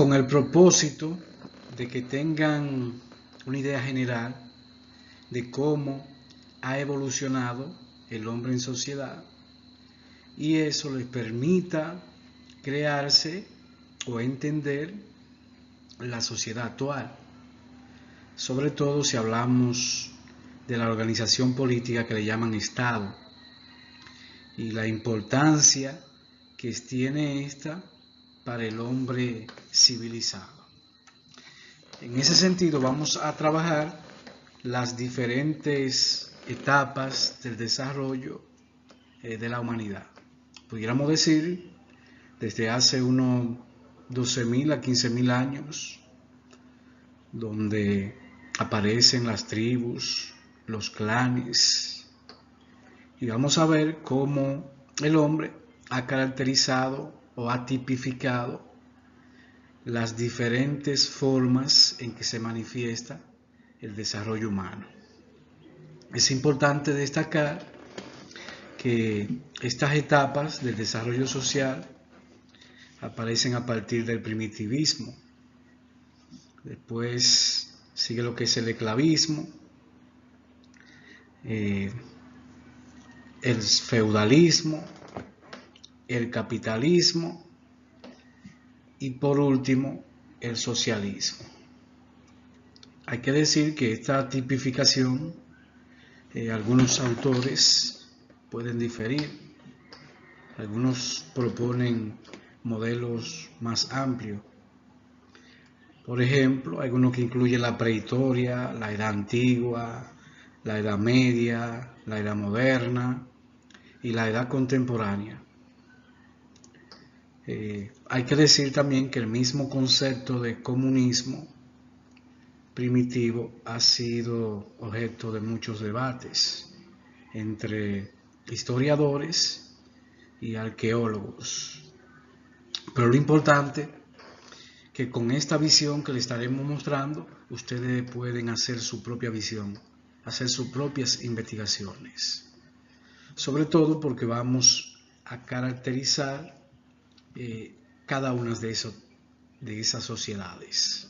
con el propósito de que tengan una idea general de cómo ha evolucionado el hombre en sociedad, y eso les permita crearse o entender la sociedad actual, sobre todo si hablamos de la organización política que le llaman Estado y la importancia que tiene esta para el hombre civilizado. En ese sentido vamos a trabajar las diferentes etapas del desarrollo de la humanidad. Pudiéramos decir desde hace unos 12.000 a 15.000 años, donde aparecen las tribus, los clanes, y vamos a ver cómo el hombre ha caracterizado o ha tipificado las diferentes formas en que se manifiesta el desarrollo humano. Es importante destacar que estas etapas del desarrollo social aparecen a partir del primitivismo. Después sigue lo que es el esclavismo, el feudalismo, el capitalismo y por último el socialismo. Hay que decir que esta tipificación algunos autores pueden diferir. Algunos proponen modelos más amplios. Por ejemplo, hay uno que incluye la prehistoria, la edad antigua, la edad media, la edad moderna y la edad contemporánea. Hay que decir también que el mismo concepto de comunismo primitivo ha sido objeto de muchos debates entre historiadores y arqueólogos. Pero lo importante que con esta visión que le estaremos mostrando, ustedes pueden hacer su propia visión, hacer sus propias investigaciones. Sobre todo porque vamos a caracterizar cada una de esas sociedades.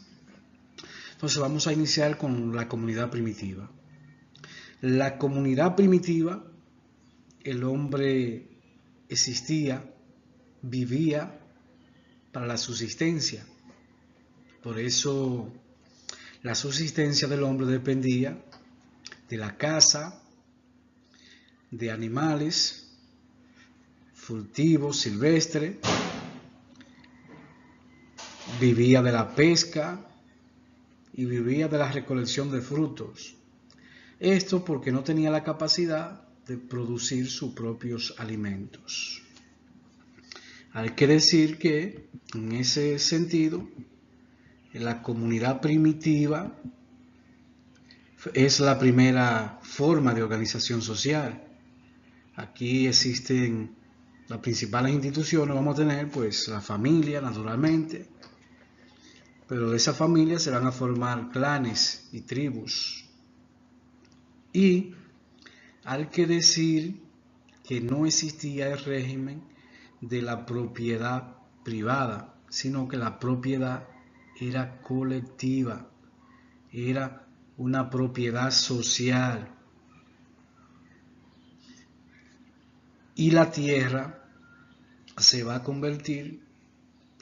Entonces vamos a iniciar con la comunidad primitiva. La comunidad primitiva, el hombre existía, vivía para la subsistencia. Por eso la subsistencia del hombre dependía de la caza, de animales, furtivos, silvestres, vivía de la pesca y vivía de la recolección de frutos. Esto porque no tenía la capacidad de producir sus propios alimentos. Hay que decir que en ese sentido, la comunidad primitiva es la primera forma de organización social. Aquí existen las principales instituciones, vamos a tener pues la familia naturalmente, pero de esa familia se van a formar clanes y tribus. Y hay que decir que no existía el régimen de la propiedad privada, sino que la propiedad era colectiva, era una propiedad social. Y la tierra se va a convertir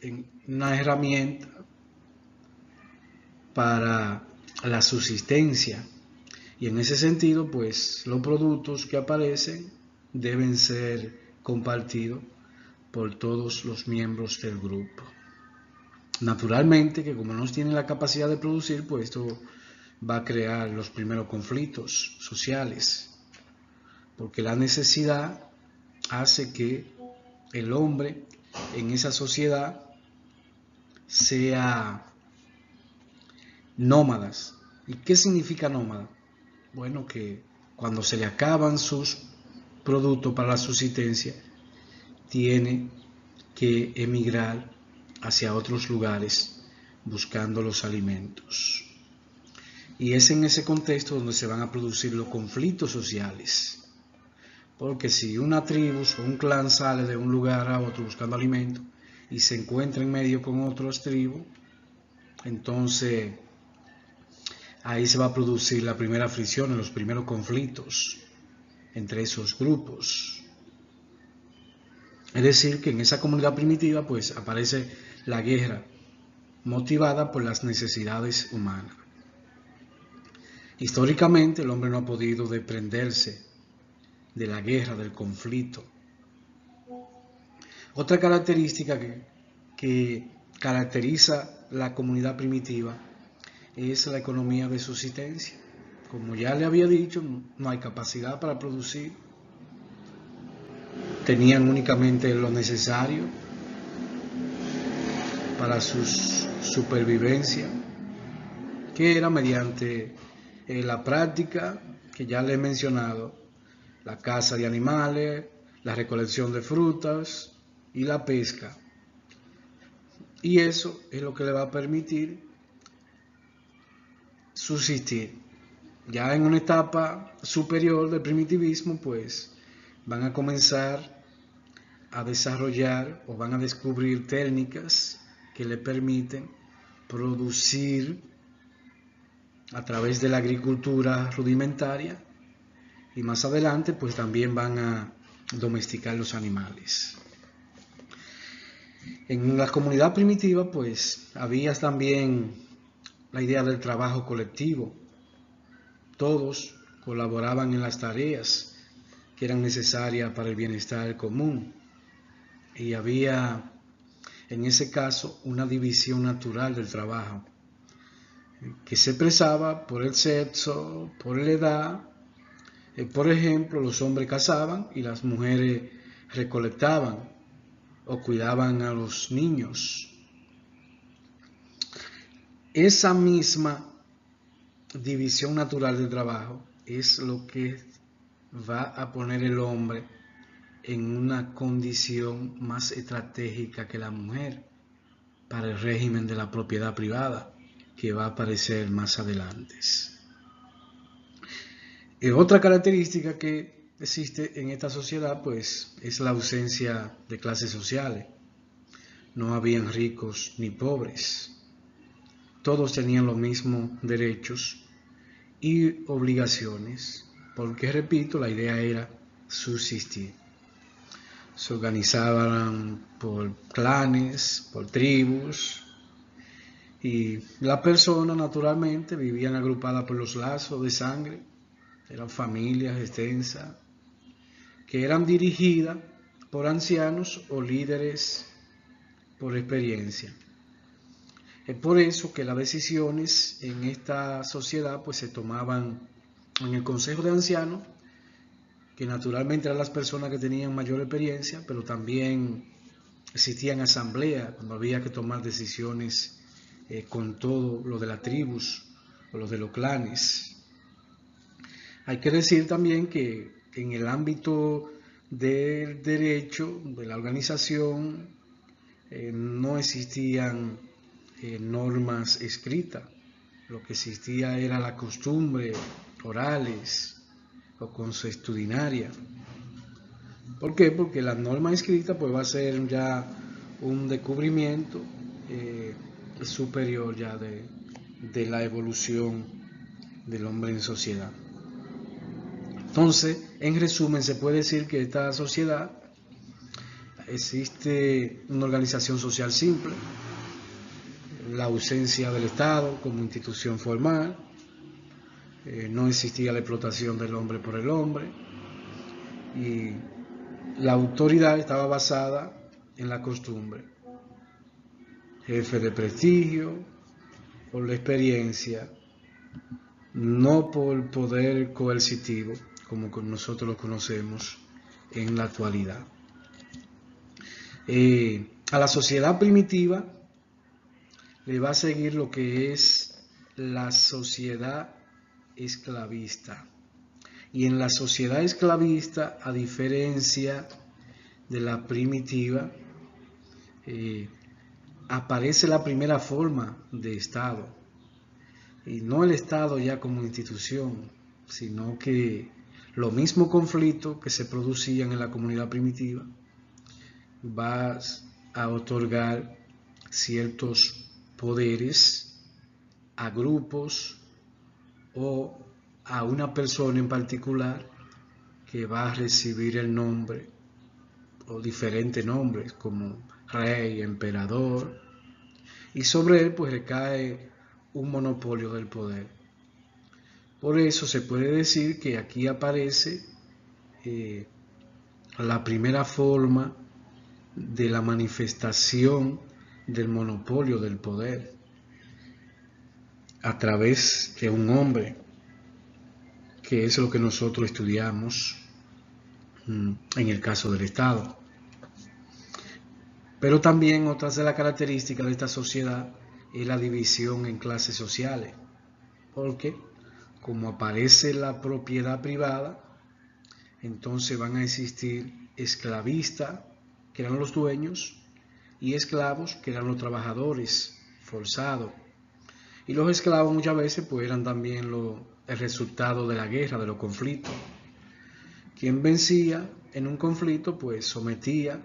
en una herramienta para la subsistencia. Y en ese sentido, pues los productos que aparecen deben ser compartidos por todos los miembros del grupo. Naturalmente que como no tienen la capacidad de producir, pues esto va a crear los primeros conflictos sociales, porque la necesidad hace que el hombre en esa sociedad sea nómadas. ¿Y qué significa nómada? Bueno, que cuando se le acaban sus productos para la subsistencia, tiene que emigrar hacia otros lugares buscando los alimentos. Y es en ese contexto donde se van a producir los conflictos sociales. Porque si una tribu o un clan sale de un lugar a otro buscando alimentos, y se encuentra en medio con otras tribus, entonces ahí se va a producir la primera fricción, los primeros conflictos entre esos grupos. Es decir, que en esa comunidad primitiva pues aparece la guerra motivada por las necesidades humanas. Históricamente el hombre no ha podido desprenderse de la guerra, del conflicto. Otra característica que caracteriza la comunidad primitiva es la economía de subsistencia. Como ya le había dicho, no hay capacidad para producir. Tenían únicamente lo necesario para su supervivencia, que era mediante la práctica que ya le he mencionado, la caza de animales, la recolección de frutas y la pesca. Y eso es lo que le va a permitir subsistir. Ya en una etapa superior del primitivismo, pues van a comenzar a desarrollar o van a descubrir técnicas que le permiten producir a través de la agricultura rudimentaria, y más adelante pues también van a domesticar los animales. En la comunidad primitiva pues había también la idea del trabajo colectivo. Todos colaboraban en las tareas que eran necesarias para el bienestar común, y había en ese caso una división natural del trabajo que se expresaba por el sexo, por la edad. Por ejemplo, los hombres cazaban y las mujeres recolectaban o cuidaban a los niños. Esa misma división natural del trabajo es lo que va a poner el hombre en una condición más estratégica que la mujer para el régimen de la propiedad privada, que va a aparecer más adelante. Otra característica que existe en esta sociedad pues es la ausencia de clases sociales. No habían ricos ni pobres. Todos tenían los mismos derechos y obligaciones, porque repito, la idea era subsistir. Se organizaban por clanes, por tribus, y las personas naturalmente vivían agrupadas por los lazos de sangre. Eran familias extensas que eran dirigidas por ancianos o líderes por experiencia. Es por eso que las decisiones en esta sociedad pues se tomaban en el consejo de ancianos, que naturalmente eran las personas que tenían mayor experiencia, pero también existían asambleas cuando había que tomar decisiones con todo lo de las tribus o lo de los clanes. Hay que decir también que en el ámbito del derecho, de la organización, no existían normas escritas. Lo que existía era la costumbre, orales o consuetudinaria. ¿Por qué? Porque la norma escrita pues va a ser ya un descubrimiento superior ya de la evolución del hombre en sociedad. Entonces, en resumen, se puede decir que esta sociedad existe una organización social simple, la ausencia del Estado como institución formal, no existía la explotación del hombre por el hombre, y la autoridad estaba basada en la costumbre. Jefe de prestigio, por la experiencia, no por poder coercitivo, como nosotros lo conocemos en la actualidad. A la sociedad primitiva le va a seguir lo que es la sociedad esclavista. Y en la sociedad esclavista, a diferencia de la primitiva, aparece la primera forma de Estado. Y no el Estado ya como institución, sino que los mismos conflictos que se producían en la comunidad primitiva va a otorgar ciertos poderes a grupos o a una persona en particular que va a recibir el nombre o diferentes nombres como rey, emperador, y sobre él pues recae un monopolio del poder. Por eso se puede decir que aquí aparece la primera forma de la manifestación del monopolio del poder a través de un hombre, que es lo que nosotros estudiamos en el caso del Estado. Pero también otras de las características de esta sociedad es la división en clases sociales, porque como aparece la propiedad privada, entonces van a existir esclavistas, que eran los dueños, y esclavos, que eran los trabajadores forzados. Y los esclavos muchas veces pues eran también el resultado de la guerra, de los conflictos. Quien vencía en un conflicto pues sometía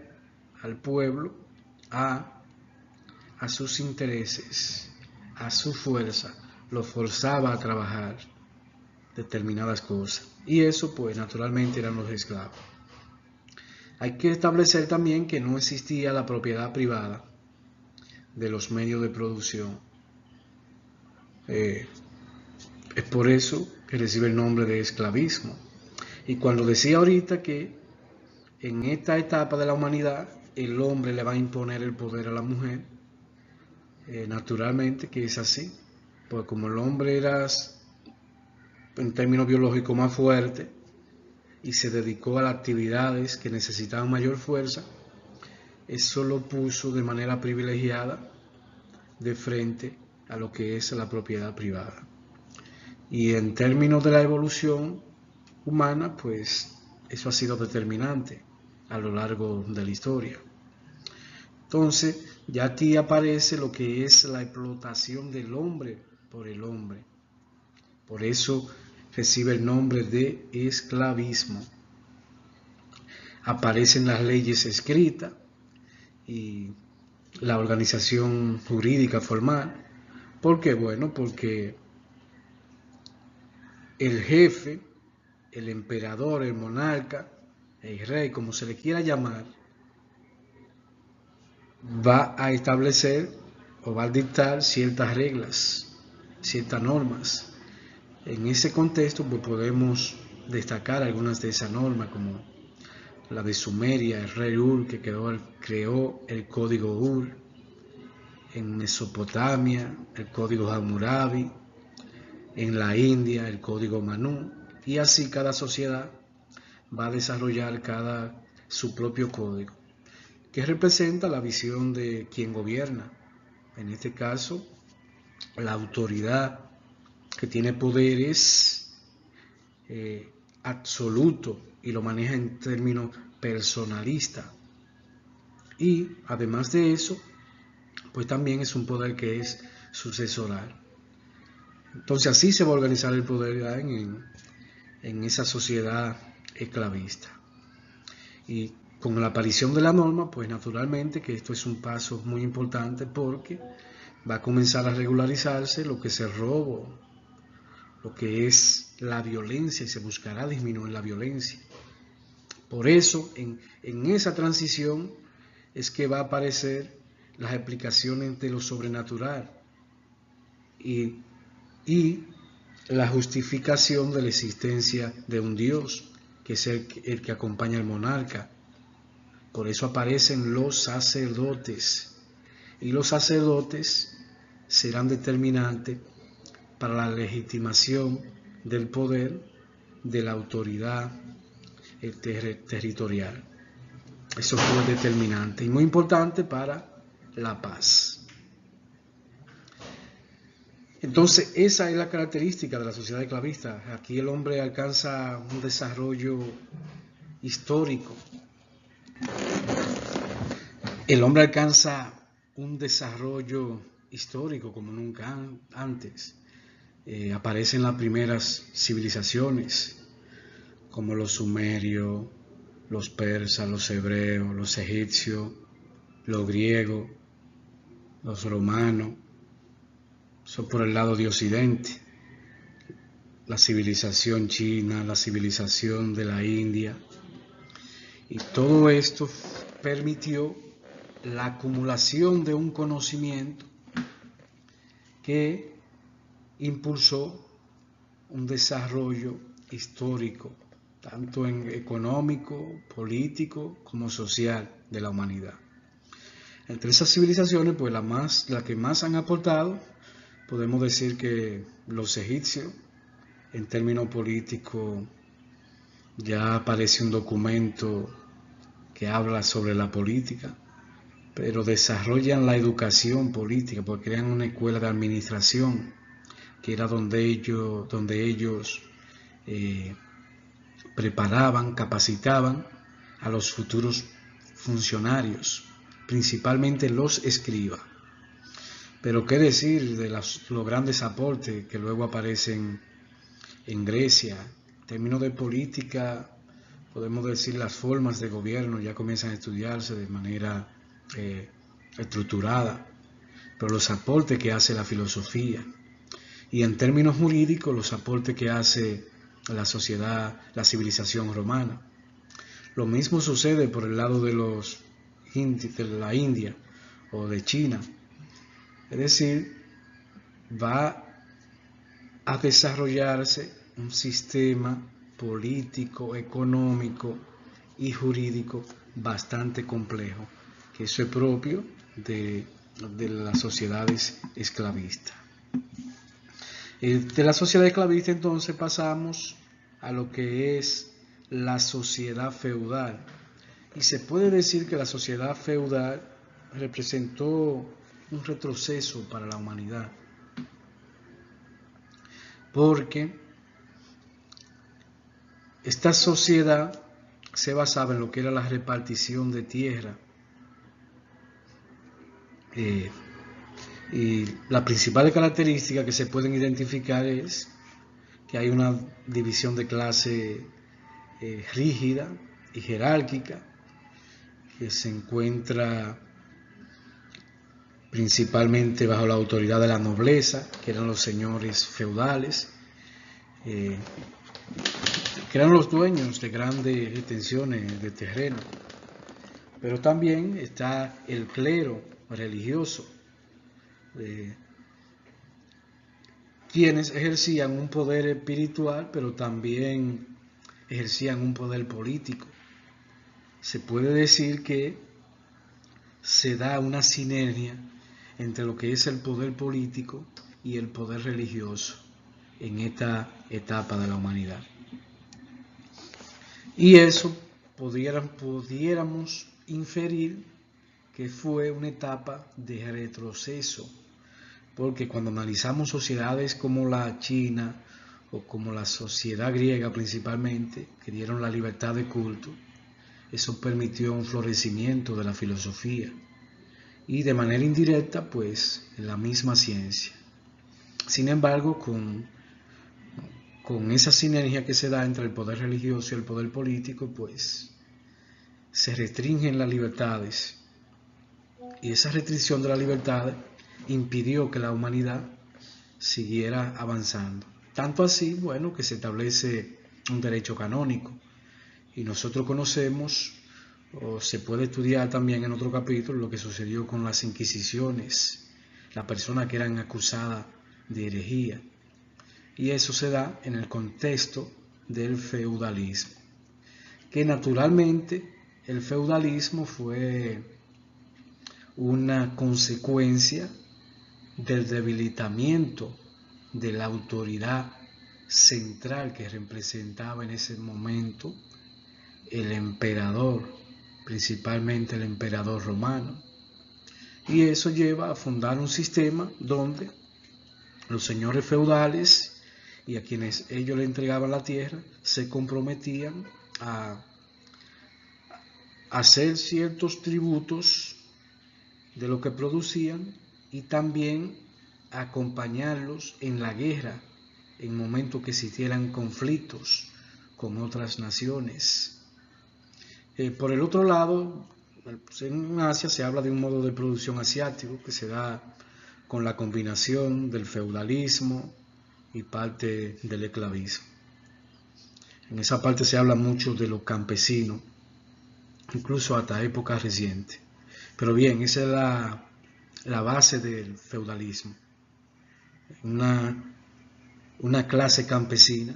al pueblo a sus intereses, a su fuerza, lo forzaba a trabajar determinadas cosas. Y eso pues naturalmente eran los esclavos. Hay que establecer también que no existía la propiedad privada de los medios de producción. Es por eso que recibe el nombre de esclavismo. Y cuando decía ahorita que en esta etapa de la humanidad el hombre le va a imponer el poder a la mujer, naturalmente que es así, pues como el hombre era en términos biológicos más fuerte y se dedicó a las actividades que necesitaban mayor fuerza, eso lo puso de manera privilegiada de frente a lo que es la propiedad privada. Y en términos de la evolución humana, pues eso ha sido determinante a lo largo de la historia. Entonces, ya aquí aparece lo que es la explotación del hombre por el hombre. Por eso recibe el nombre de esclavismo. Aparecen las leyes escritas y la organización jurídica formal. ¿Por qué? Bueno, porque el jefe, el emperador, el monarca, el rey, como se le quiera llamar, va a establecer o va a dictar ciertas reglas, ciertas normas. En ese contexto pues podemos destacar algunas de esas normas, como la de Sumeria, el rey Ur, que creó el código Ur. En Mesopotamia, el código Hammurabi. En la India, el código Manu. Y así cada sociedad va a desarrollar su propio código, que representa la visión de quien gobierna. En este caso, la autoridad que tiene poderes absolutos y lo maneja en términos personalistas. Y además de eso, pues también es un poder que es sucesoral. Entonces así se va a organizar el poder en esa sociedad esclavista. Y con la aparición de la norma, pues naturalmente que esto es un paso muy importante, porque va a comenzar a regularizarse lo que es el robo, lo que es la violencia, y se buscará disminuir la violencia. Por eso, en esa transición es que va a aparecer las explicaciones de lo sobrenatural y la justificación de la existencia de un Dios, que es el que acompaña al monarca. Por eso aparecen los sacerdotes, y los sacerdotes serán determinantes para la legitimación del poder de la autoridad territorial. Eso fue determinante y muy importante para la paz. Entonces, esa es la característica de la sociedad esclavista. Aquí el hombre alcanza un desarrollo histórico. El hombre alcanza un desarrollo histórico como nunca antes. Aparecen las primeras civilizaciones, como los sumerios, los persas, los hebreos, los egipcios, los griegos, los romanos, eso por el lado de Occidente, la civilización china, la civilización de la India, y todo esto permitió la acumulación de un conocimiento que impulsó un desarrollo histórico, tanto en económico, político como social de la humanidad. Entre esas civilizaciones, pues la que más han aportado, podemos decir que los egipcios, en términos políticos, ya aparece un documento que habla sobre la política, pero desarrollan la educación política, porque crean una escuela de administración, que era donde ellos preparaban, capacitaban a los futuros funcionarios, principalmente los escribas. Pero qué decir de los grandes aportes que luego aparecen en Grecia. En términos de política, podemos decir las formas de gobierno ya comienzan a estudiarse de manera estructurada, pero los aportes que hace la filosofía, y en términos jurídicos los aportes que hace la sociedad, la civilización romana. Lo mismo sucede por el lado de la India o de China. Es decir, va a desarrollarse un sistema político, económico y jurídico bastante complejo, que eso es propio de las sociedades esclavistas. De la sociedad esclavista entonces pasamos a lo que es la sociedad feudal, y se puede decir que la sociedad feudal representó un retroceso para la humanidad, porque esta sociedad se basaba en lo que era la repartición de tierra, y las principales características que se pueden identificar es que hay una división de clase rígida y jerárquica, que se encuentra principalmente bajo la autoridad de la nobleza, que eran los señores feudales, que eran los dueños de grandes extensiones de terreno. Pero también está el clero religioso, quienes ejercían un poder espiritual, pero también ejercían un poder político. Se puede decir que se da una sinergia entre lo que es el poder político y el poder religioso en esta etapa de la humanidad. Y eso pudiéramos inferir que fue una etapa de retroceso, porque cuando analizamos sociedades como la China o como la sociedad griega principalmente, que dieron la libertad de culto, eso permitió un florecimiento de la filosofía y de manera indirecta pues la misma ciencia. Sin embargo, con esa sinergia que se da entre el poder religioso y el poder político, pues se restringen las libertades, y esa restricción de la libertad impidió que la humanidad siguiera avanzando. Tanto así, bueno, que se establece un derecho canónico, y nosotros conocemos, o se puede estudiar también en otro capítulo, lo que sucedió con las inquisiciones, las personas que eran acusadas de herejía, y eso se da en el contexto del feudalismo, que naturalmente el feudalismo fue una consecuencia del debilitamiento de la autoridad central que representaba en ese momento el emperador, principalmente el emperador romano, y eso lleva a fundar un sistema donde los señores feudales y a quienes ellos le entregaban la tierra se comprometían a hacer ciertos tributos de lo que producían y también acompañarlos en la guerra en momentos que existieran conflictos con otras naciones. Por el otro lado, En Asia se habla de un modo de producción asiático que se da con la combinación del feudalismo y parte del esclavismo. En esa parte se habla mucho de los campesinos, incluso hasta épocas recientes. Pero bien, esa es la base del feudalismo. Una clase campesina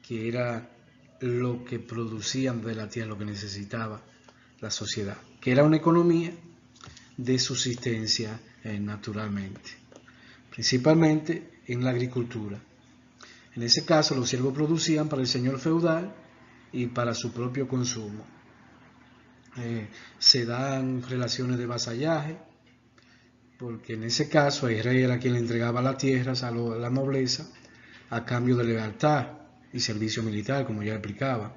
que era lo que producían de la tierra, lo que necesitaba la sociedad, que era una economía de subsistencia naturalmente, principalmente en la agricultura. En ese caso, los siervos producían para el señor feudal y para su propio consumo. Se dan relaciones de vasallaje, porque en ese caso el rey era quien le entregaba las tierras a la nobleza a cambio de lealtad y servicio militar, como ya explicaba.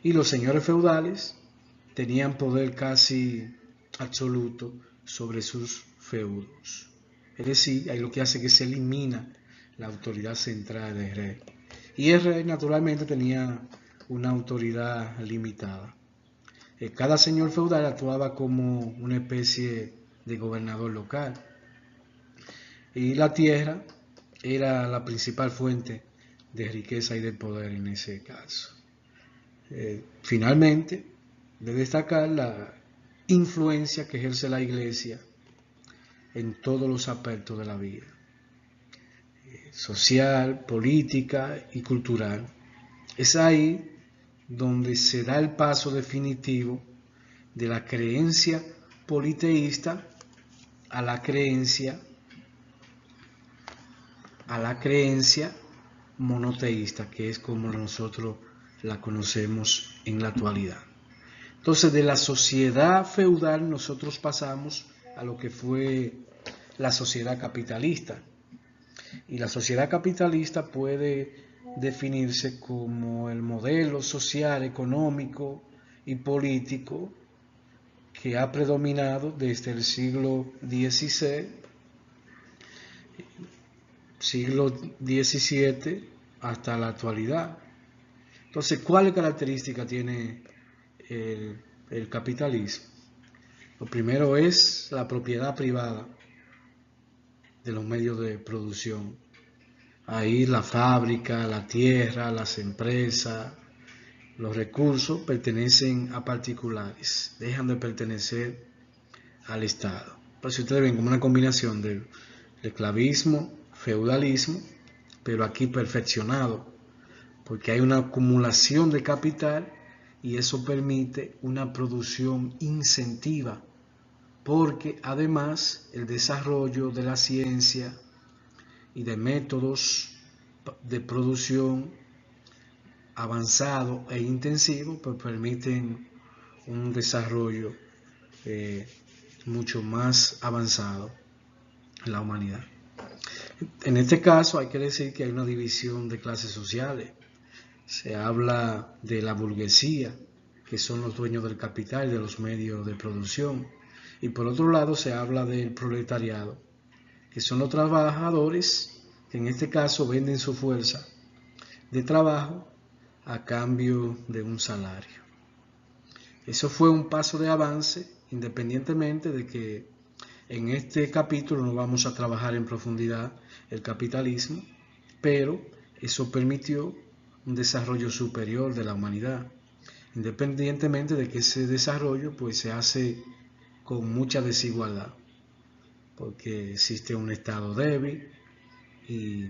Y los señores feudales tenían poder casi absoluto sobre sus feudos. Es decir, ahí lo que hace es que se elimina la autoridad central del rey. Y el rey naturalmente tenía una autoridad limitada. Cada señor feudal actuaba como una especie de gobernador local. Y la tierra era la principal fuente de riqueza y de poder en ese caso. Finalmente, de destacar la influencia que ejerce la Iglesia en todos los aspectos de la vida, social, política y cultural. Es ahí donde se da el paso definitivo de la creencia politeísta a la creencia monoteísta, que es como nosotros la conocemos en la actualidad. Entonces, de la sociedad feudal nosotros pasamos a lo que fue la sociedad capitalista. Y la sociedad capitalista puede definirse como el modelo social, económico y político que ha predominado desde el siglo XVI, siglo XVII hasta la actualidad. Entonces, ¿cuáles características tiene el capitalismo? Lo primero es la propiedad privada de los medios de producción. Ahí la fábrica, la tierra, las empresas, los recursos pertenecen a particulares, dejan de pertenecer al Estado. Entonces ustedes ven como una combinación del esclavismo, feudalismo, pero aquí perfeccionado, porque hay una acumulación de capital y eso permite una producción incentiva, porque además el desarrollo de la ciencia y de métodos de producción avanzado e intensivo pues permiten un desarrollo mucho más avanzado en la humanidad. En este caso hay que decir que hay una división de clases sociales. Se habla de la burguesía, que son los dueños del capital y de los medios de producción. Y por otro lado se habla del proletariado, que son los trabajadores que en este caso venden su fuerza de trabajo a cambio de un salario. Eso fue un paso de avance, independientemente de que en este capítulo no vamos a trabajar en profundidad el capitalismo, pero eso permitió un desarrollo superior de la humanidad, independientemente de que ese desarrollo pues se hace con mucha desigualdad, porque existe un Estado débil y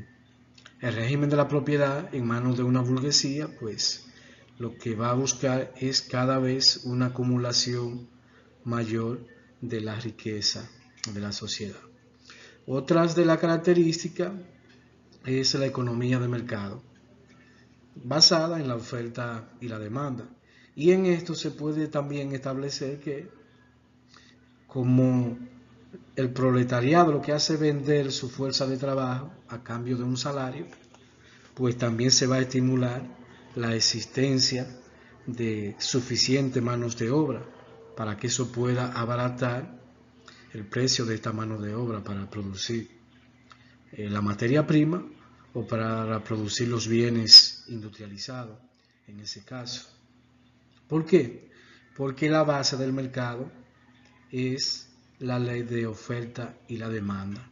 el régimen de la propiedad en manos de una burguesía, pues lo que va a buscar es cada vez una acumulación mayor de la riqueza de la sociedad. Otras de las características es la economía de mercado, basada en la oferta y la demanda. Y en esto se puede también establecer que como el proletariado lo que hace es vender su fuerza de trabajo a cambio de un salario, pues también se va a estimular la existencia de suficiente manos de obra para que eso pueda abaratar el precio de esta mano de obra para producir la materia prima o para producir los bienes industrializados en ese caso. ¿Por qué? Porque la base del mercado es la ley de oferta y la demanda.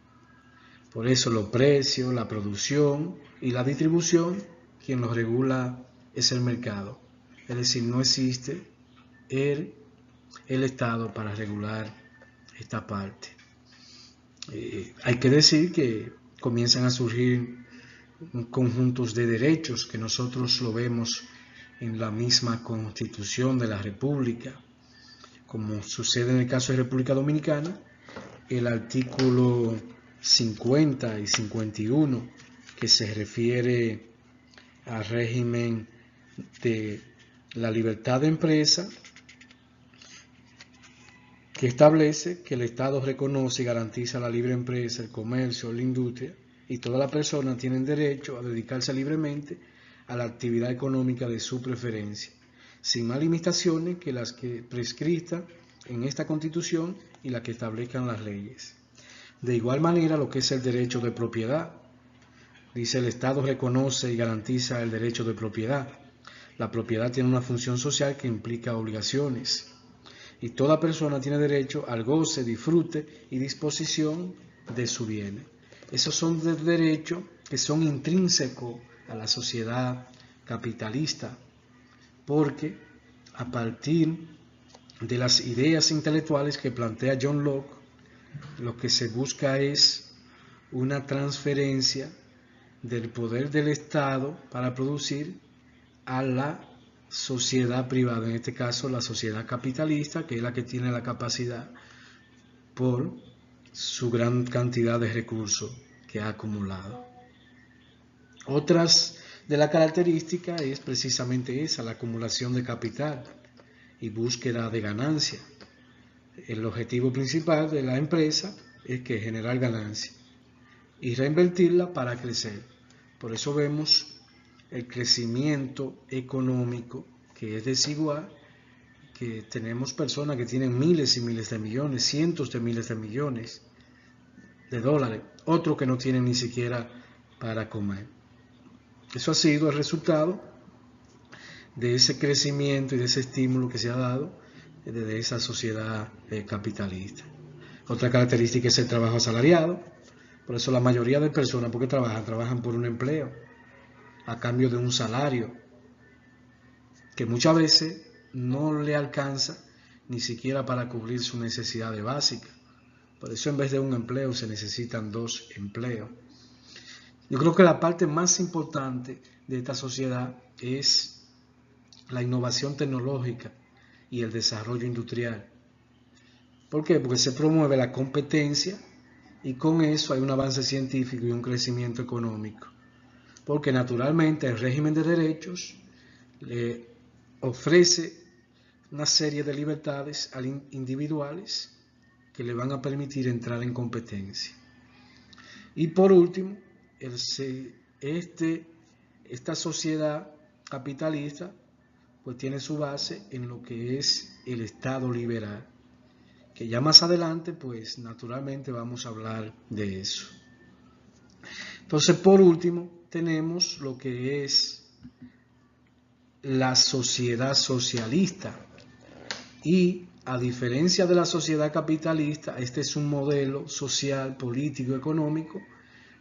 Por eso los precios, la producción y la distribución, quien los regula es el mercado. Es decir, no existe el Estado para regular esta parte. Hay que decir que comienzan a surgir conjuntos de derechos que nosotros lo vemos en la misma Constitución de la República, como sucede en el caso de República Dominicana, el artículo 50 y 51, que se refiere al régimen de la libertad de empresa, que establece que el Estado reconoce y garantiza la libre empresa, el comercio, la industria, y todas las personas tienen derecho a dedicarse libremente a la actividad económica de su preferencia, sin más limitaciones que las que prescritas en esta Constitución y las que establezcan las leyes. De igual manera, lo que es el derecho de propiedad, dice el Estado reconoce y garantiza el derecho de propiedad. La propiedad tiene una función social que implica obligaciones, y toda persona tiene derecho al goce, disfrute y disposición de su bien. Esos son derechos que son intrínsecos a la sociedad capitalista, porque a partir de las ideas intelectuales que plantea John Locke, lo que se busca es una transferencia del poder del Estado para producir a la sociedad privada, en este caso la sociedad capitalista, que es la que tiene la capacidad por su gran cantidad de recursos que ha acumulado. Otras de las características es precisamente esa, la acumulación de capital y búsqueda de ganancia. El objetivo principal de la empresa es que generar ganancia y reinvertirla para crecer. Por eso vemos el crecimiento económico que es desigual, que tenemos personas que tienen miles y miles de millones, cientos de miles de millones de dólares, otros que no tienen ni siquiera para comer. Eso ha sido el resultado de ese crecimiento y de ese estímulo que se ha dado desde esa sociedad capitalista. Otra característica es el trabajo asalariado. Por eso la mayoría de personas, ¿por qué trabajan? Trabajan por un empleo, a cambio de un salario, que muchas veces no le alcanza ni siquiera para cubrir sus necesidades básicas. Por eso en vez de un empleo se necesitan dos empleos. Yo creo que la parte más importante de esta sociedad es la innovación tecnológica y el desarrollo industrial. ¿Por qué? Porque se promueve la competencia y con eso hay un avance científico y un crecimiento económico. Porque naturalmente el régimen de derechos le ofrece una serie de libertades individuales que le van a permitir entrar en competencia. Y por último, esta sociedad capitalista pues tiene su base en lo que es el Estado liberal, que ya más adelante pues naturalmente vamos a hablar de eso. Entonces, por último, tenemos lo que es la sociedad socialista, y a diferencia de la sociedad capitalista, este es un modelo social, político, económico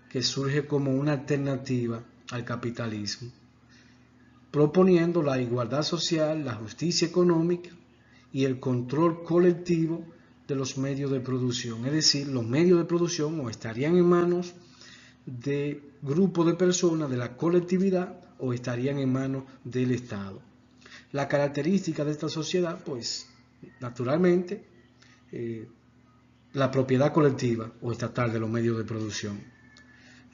que surge como una alternativa al capitalismo, proponiendo la igualdad social, la justicia económica y el control colectivo de los medios de producción. Es decir, los medios de producción o estarían en manos de grupos de personas, de la colectividad, o estarían en manos del Estado. La característica de esta sociedad, pues, naturalmente, la propiedad colectiva o estatal de los medios de producción.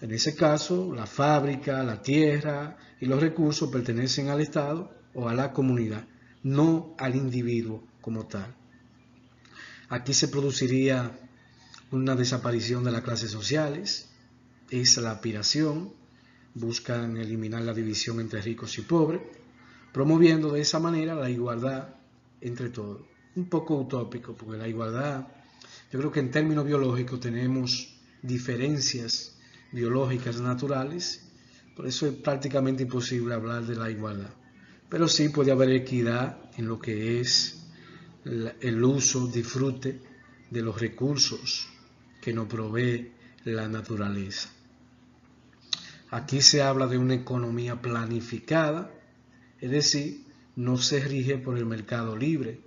En ese caso, la fábrica, la tierra y los recursos pertenecen al Estado o a la comunidad, no al individuo como tal. Aquí se produciría una desaparición de las clases sociales, es la aspiración, buscan eliminar la división entre ricos y pobres, promoviendo de esa manera la igualdad entre todos. Un poco utópico, porque la igualdad, yo creo que en términos biológicos tenemos diferencias biológicas naturales, por eso es prácticamente imposible hablar de la igualdad. Pero sí puede haber equidad en lo que es el uso, disfrute de los recursos que nos provee la naturaleza. Aquí se habla de una economía planificada, es decir, no se rige por el mercado libre,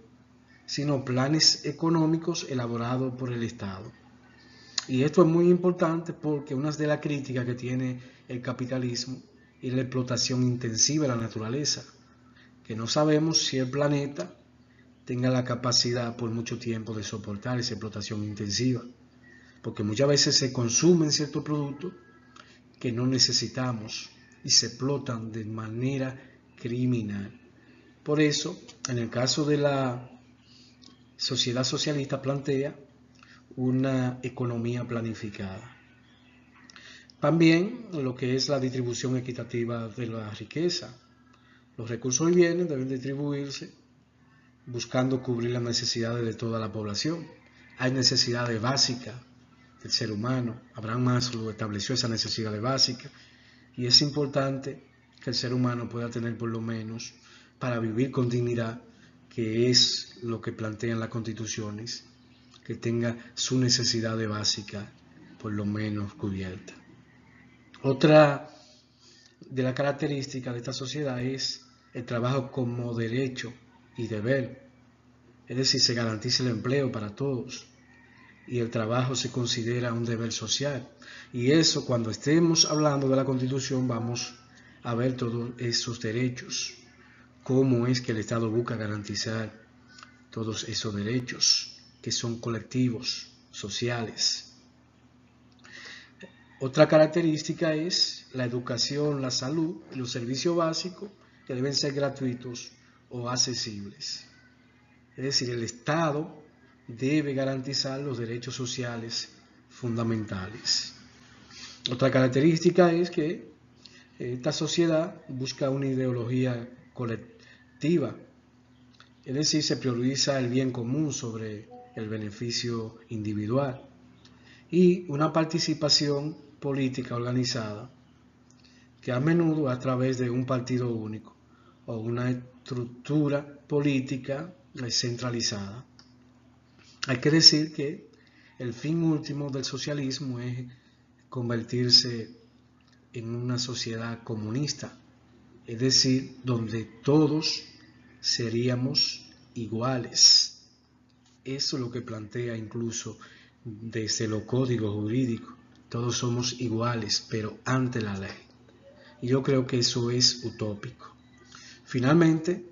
sino planes económicos elaborados por el Estado. Y esto es muy importante porque una de las críticas que tiene el capitalismo es la explotación intensiva de la naturaleza, que no sabemos si el planeta tenga la capacidad por mucho tiempo de soportar esa explotación intensiva, porque muchas veces se consumen ciertos productos que no necesitamos y se explotan de manera criminal. Por eso, en el caso de la sociedad socialista plantea una economía planificada. También lo que es la distribución equitativa de la riqueza. Los recursos y bienes deben distribuirse buscando cubrir las necesidades de toda la población. Hay necesidades básicas del ser humano. Abraham Maslow estableció esas necesidades básicas y es importante que el ser humano pueda tener por lo menos para vivir con dignidad, que es lo que plantean las constituciones, que tenga su necesidad básica por lo menos cubierta. Otra de las características de esta sociedad es el trabajo como derecho y deber, es decir, se garantiza el empleo para todos y el trabajo se considera un deber social. Y eso, cuando estemos hablando de la Constitución, vamos a ver todos esos derechos, cómo es que el Estado busca garantizar todos esos derechos que son colectivos, sociales. Otra característica es la educación, la salud y los servicios básicos que deben ser gratuitos o accesibles. Es decir, el Estado debe garantizar los derechos sociales fundamentales. Otra característica es que esta sociedad busca una ideología colectiva, es decir, se prioriza el bien común sobre el beneficio individual y una participación política organizada que a menudo a través de un partido único o una estructura política centralizada. Hay que decir que el fin último del socialismo es convertirse en una sociedad comunista, es decir, donde todos seríamos iguales. Eso es lo que plantea incluso desde los códigos jurídicos. Todos somos iguales, pero ante la ley. Y yo creo que eso es utópico. Finalmente,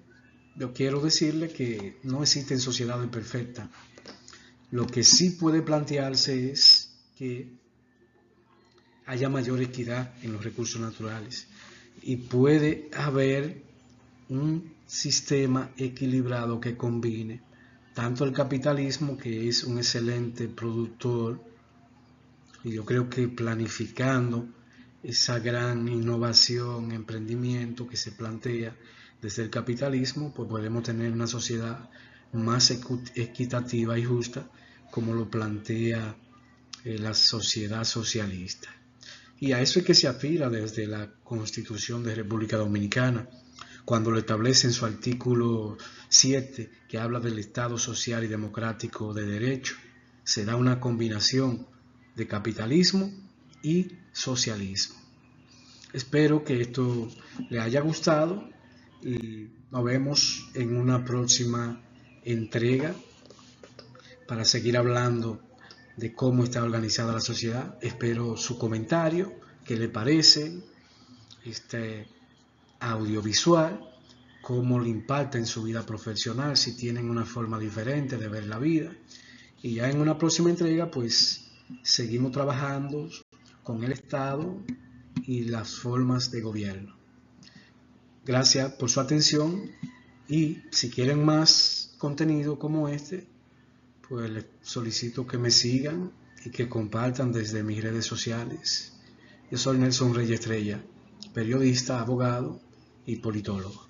yo quiero decirle que no existen sociedades perfectas. Lo que sí puede plantearse es que haya mayor equidad en los recursos naturales y puede haber un sistema equilibrado que combine tanto el capitalismo, que es un excelente productor, y yo creo que planificando esa gran innovación, emprendimiento que se plantea desde el capitalismo, pues podemos tener una sociedad más equitativa y justa, como lo plantea la sociedad socialista. Y a eso es que se aspira desde la Constitución de República Dominicana, cuando lo establece en su artículo 7, que habla del Estado social y democrático de derecho. Se da una combinación de capitalismo y socialismo. Espero que esto le haya gustado y nos vemos en una próxima entrega para seguir hablando de cómo está organizada la sociedad. Espero su comentario, qué le parece este audiovisual, cómo le impacta en su vida profesional, si tienen una forma diferente de ver la vida. Y ya en una próxima entrega, pues seguimos trabajando con el Estado y las formas de gobierno. Gracias por su atención y si quieren más contenido como este, pues les solicito que me sigan y que compartan desde mis redes sociales. Yo soy Nelson Reyes Estrella, periodista, abogado y politólogo.